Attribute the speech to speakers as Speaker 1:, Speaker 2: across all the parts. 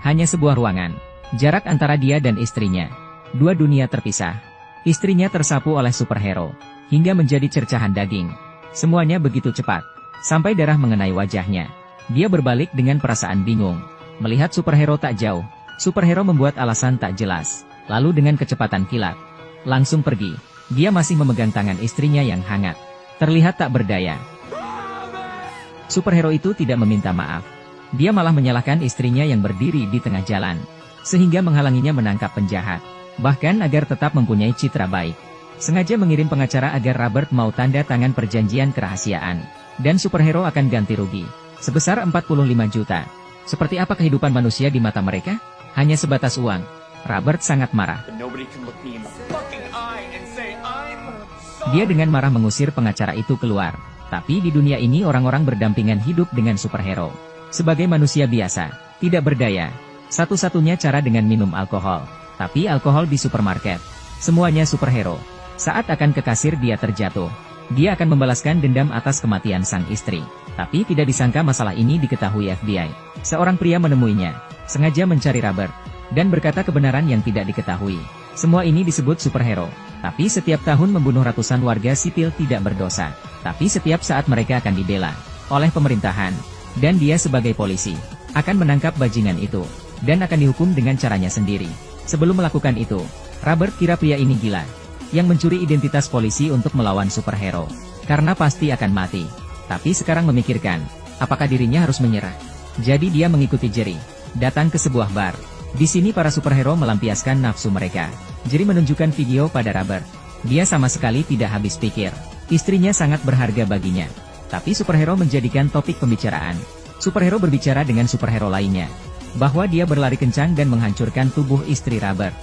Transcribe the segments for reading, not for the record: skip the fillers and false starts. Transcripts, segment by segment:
Speaker 1: Hanya sebuah ruangan. Jarak antara dia dan istrinya. Dua dunia terpisah. Istrinya tersapu oleh superhero. Hingga menjadi cercahan daging. Semuanya begitu cepat. Sampai darah mengenai wajahnya. Dia berbalik dengan perasaan bingung. Melihat superhero tak jauh. Superhero membuat alasan tak jelas. Lalu dengan kecepatan kilat. Langsung pergi. Dia masih memegang tangan istrinya yang hangat. Terlihat tak berdaya. Superhero itu tidak meminta maaf. Dia malah menyalahkan istrinya yang berdiri di tengah jalan. Sehingga menghalanginya menangkap penjahat. Bahkan agar tetap mempunyai citra baik. Sengaja mengirim pengacara agar Robert mau tanda tangan perjanjian kerahasiaan. Dan superhero akan ganti rugi. Sebesar 45 juta. Seperti apa kehidupan manusia di mata mereka? Hanya sebatas uang. Robert sangat marah. Dia dengan marah mengusir pengacara itu keluar. Tapi di dunia ini orang-orang berdampingan hidup dengan superhero. Sebagai manusia biasa, tidak berdaya. Satu-satunya cara dengan minum alkohol. Tapi alkohol di supermarket. Semuanya superhero. Saat akan ke kasir dia terjatuh. Dia akan membalaskan dendam atas kematian sang istri. Tapi tidak disangka masalah ini diketahui FBI. Seorang pria menemuinya. Sengaja mencari Robert. Dan berkata kebenaran yang tidak diketahui. Semua ini disebut superhero. Tapi setiap tahun membunuh ratusan warga sipil tidak berdosa. Tapi setiap saat mereka akan dibela oleh pemerintahan. Dan dia sebagai polisi akan menangkap bajingan itu. Dan akan dihukum dengan caranya sendiri. Sebelum melakukan itu, Robert kira pria ini gila. Yang mencuri identitas polisi untuk melawan superhero. Karena pasti akan mati. Tapi sekarang memikirkan, apakah dirinya harus menyerah. Jadi dia mengikuti Jerry. Datang ke sebuah bar. Di sini para superhero melampiaskan nafsu mereka. Jerry menunjukkan video pada Robert. Dia sama sekali tidak habis pikir. Istrinya sangat berharga baginya. Tapi superhero menjadikan topik pembicaraan. Superhero berbicara dengan superhero lainnya. Bahwa dia berlari kencang dan menghancurkan tubuh istri Robert.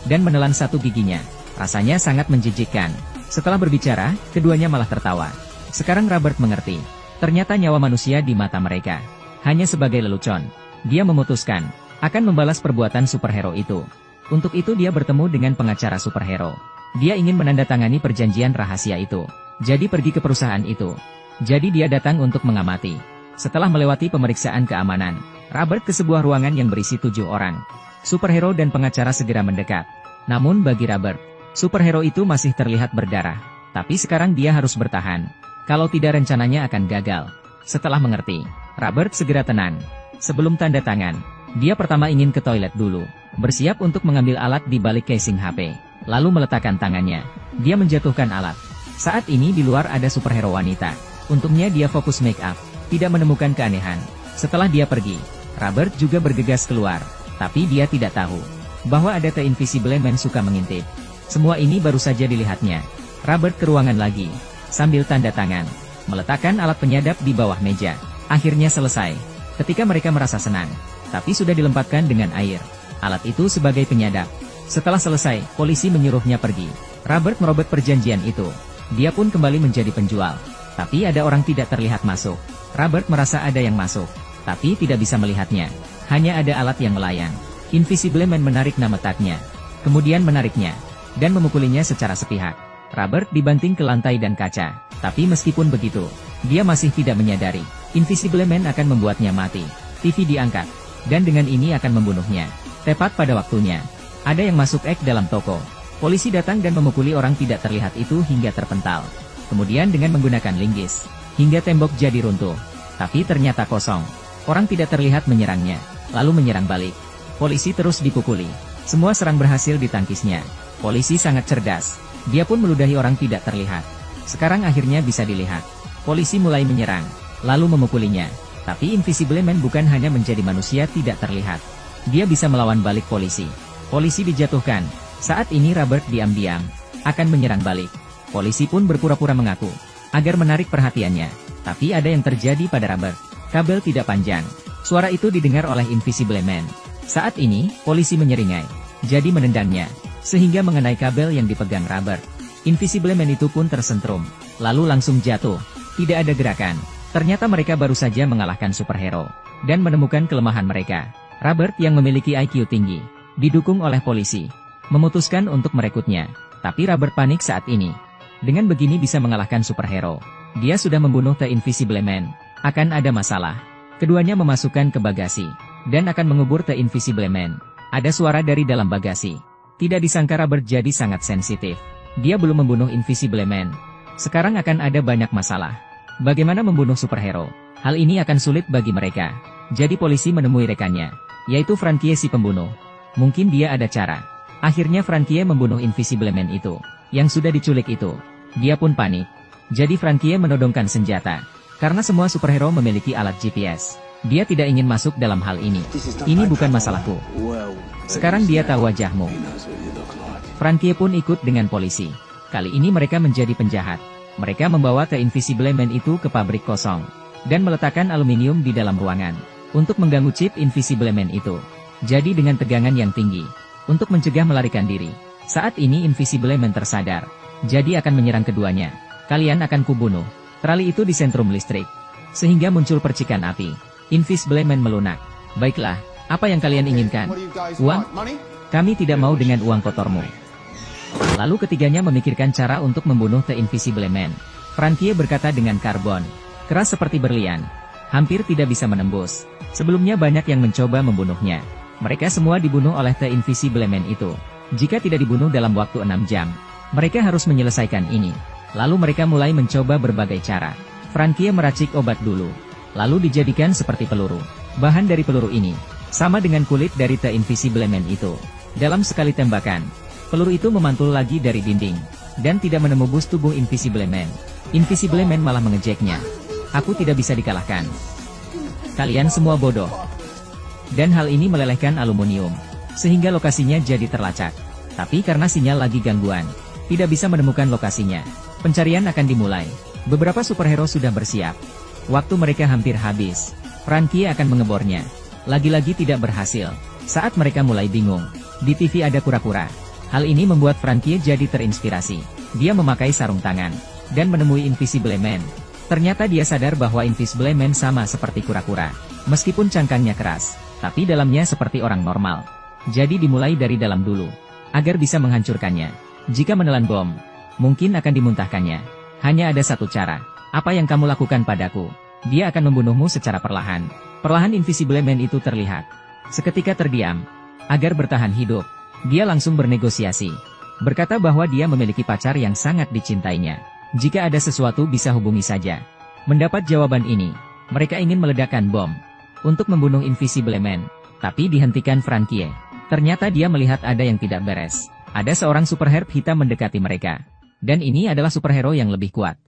Speaker 1: Dan menelan satu giginya. Rasanya sangat menjijikkan. Setelah berbicara, keduanya malah tertawa. Sekarang Robert mengerti. Ternyata nyawa manusia di mata mereka hanya sebagai lelucon. Dia memutuskan akan membalas perbuatan superhero itu. Untuk itu dia bertemu dengan pengacara superhero. Dia ingin menandatangani perjanjian rahasia itu. Jadi pergi ke perusahaan itu. Jadi dia datang untuk mengamati. Setelah melewati pemeriksaan keamanan, Robert ke sebuah ruangan yang berisi 7 orang. Superhero dan pengacara segera mendekat. Namun bagi Robert, superhero itu masih terlihat berdarah. Tapi sekarang dia harus bertahan. Kalau tidak rencananya akan gagal. Setelah mengerti, Robert segera tenang. Sebelum tanda tangan, dia pertama ingin ke toilet dulu. Bersiap untuk mengambil alat di balik casing HP. Lalu meletakkan tangannya. Dia menjatuhkan alat. Saat ini di luar ada superhero wanita. Untungnya dia fokus make up. Tidak menemukan keanehan. Setelah dia pergi, Robert juga bergegas keluar. Tapi dia tidak tahu bahwa ada The Invisible Man suka mengintip. Semua ini baru saja dilihatnya. Robert ke ruangan lagi. Sambil tanda tangan. Meletakkan alat penyadap di bawah meja. Akhirnya selesai. Ketika mereka merasa senang. Tapi sudah dilempatkan dengan air. Alat itu sebagai penyadap. Setelah selesai, polisi menyuruhnya pergi. Robert merobek perjanjian itu. Dia pun kembali menjadi penjual. Tapi ada orang tidak terlihat masuk. Robert merasa ada yang masuk. Tapi tidak bisa melihatnya. Hanya ada alat yang melayang. Invisible Man menarik nama tagnya. Kemudian menariknya. Dan memukulinya secara sepihak. Robert dibanting ke lantai dan kaca. Tapi meskipun begitu, dia masih tidak menyadari. Invisible Man akan membuatnya mati. TV diangkat. Dan dengan ini akan membunuhnya. Tepat pada waktunya. Ada yang masuk dalam toko. Polisi datang dan memukuli orang tidak terlihat itu hingga terpental. Kemudian dengan menggunakan linggis. Hingga tembok jadi runtuh. Tapi ternyata kosong. Orang tidak terlihat menyerangnya. Lalu menyerang balik. Polisi terus dipukuli. Semua serang berhasil ditangkisnya. Polisi sangat cerdas. Dia pun meludahi orang tidak terlihat. Sekarang akhirnya bisa dilihat. Polisi mulai menyerang. Lalu memukulinya. Tapi Invisible Man bukan hanya menjadi manusia tidak terlihat. Dia bisa melawan balik polisi. Polisi dijatuhkan. Saat ini Robert diam-diam akan menyerang balik. Polisi pun berpura-pura mengaku agar menarik perhatiannya. Tapi ada yang terjadi pada Robert. Kabel tidak panjang. Suara itu didengar oleh Invisible Man. Saat ini, polisi menyeringai. Jadi menendangnya. Sehingga mengenai kabel yang dipegang Robert. Invisible Man itu pun tersentrum. Lalu langsung jatuh. Tidak ada gerakan. Ternyata mereka baru saja mengalahkan superhero. Dan menemukan kelemahan mereka. Robert yang memiliki IQ tinggi. Didukung oleh polisi. Memutuskan untuk merekrutnya. Tapi Robert panik saat ini. Dengan begini bisa mengalahkan superhero. Dia sudah membunuh The Invisible Man. Akan ada masalah. Keduanya memasukkan ke bagasi. dan akan mengubur The Invisible Man. Ada suara dari dalam bagasi. Tidak disangka Robert jadi sangat sensitif. Dia belum membunuh Invisible Man. Sekarang akan ada banyak masalah. Bagaimana membunuh superhero? Hal ini akan sulit bagi mereka. Jadi polisi menemui rekannya, yaitu Frankie si pembunuh. Mungkin dia ada cara. Akhirnya Frankie membunuh Invisible Man itu, yang sudah diculik itu. Dia pun panik. Jadi Frankie menodongkan senjata. Karena semua superhero memiliki alat GPS. Dia tidak ingin masuk dalam hal ini. Ini bukan masalahku. Sekarang dia tahu wajahmu. Frankie pun ikut dengan polisi. Kali ini mereka menjadi penjahat. Mereka membawa The Invisible Man itu ke pabrik kosong. Dan meletakkan aluminium di dalam ruangan. Untuk mengganggu chip Invisible Man itu. Jadi dengan tegangan yang tinggi. Untuk mencegah melarikan diri. Saat ini Invisible Man tersadar. Jadi akan menyerang keduanya. Kalian akan kubunuh. Trali itu di sentrum listrik. Sehingga muncul percikan api. Invisible Man melunak. Baiklah, apa yang kalian inginkan? Uang? Kami tidak mau dengan uang kotormu. Lalu ketiganya memikirkan cara untuk membunuh The Invisible Man. Frankie berkata dengan karbon. Keras seperti berlian. Hampir tidak bisa menembus. Sebelumnya banyak yang mencoba membunuhnya. Mereka semua dibunuh oleh The Invisible Man itu. Jika tidak dibunuh dalam waktu 6 jam, mereka harus menyelesaikan ini. Lalu mereka mulai mencoba berbagai cara. Frankie meracik obat dulu. Lalu dijadikan seperti peluru. Bahan dari peluru ini sama dengan kulit dari The Invisible Man itu. Dalam sekali tembakan, peluru itu memantul lagi dari dinding. Dan tidak menembus tubuh Invisible Man. Invisible Man malah mengejeknya. Aku tidak bisa dikalahkan. Kalian semua bodoh. Dan hal ini melelehkan aluminium. Sehingga lokasinya jadi terlacak. Tapi karena sinyal lagi gangguan, tidak bisa menemukan lokasinya. Pencarian akan dimulai. Beberapa superhero sudah bersiap. Waktu mereka hampir habis. Frankie akan mengebornya. Lagi-lagi tidak berhasil. Saat mereka mulai bingung, di TV ada kura-kura. Hal ini membuat Frankie jadi terinspirasi. Dia memakai sarung tangan dan menemui Invisible Man. Ternyata dia sadar bahwa Invisible Man sama seperti kura-kura. Meskipun cangkangnya keras, tapi dalamnya seperti orang normal. Jadi dimulai dari dalam dulu, agar bisa menghancurkannya. Jika menelan bom, mungkin akan dimuntahkannya. Hanya ada satu cara. Apa yang kamu lakukan padaku? Dia akan membunuhmu secara perlahan. Perlahan Invisible Man itu terlihat. Seketika terdiam. Agar bertahan hidup, dia langsung bernegosiasi. Berkata bahwa dia memiliki pacar yang sangat dicintainya. Jika ada sesuatu bisa hubungi saja. Mendapat jawaban ini, mereka ingin meledakkan bom. Untuk membunuh Invisible Man. Tapi dihentikan Frankie. Ternyata dia melihat ada yang tidak beres. Ada seorang superhero hitam mendekati mereka. Dan ini adalah superhero yang lebih kuat.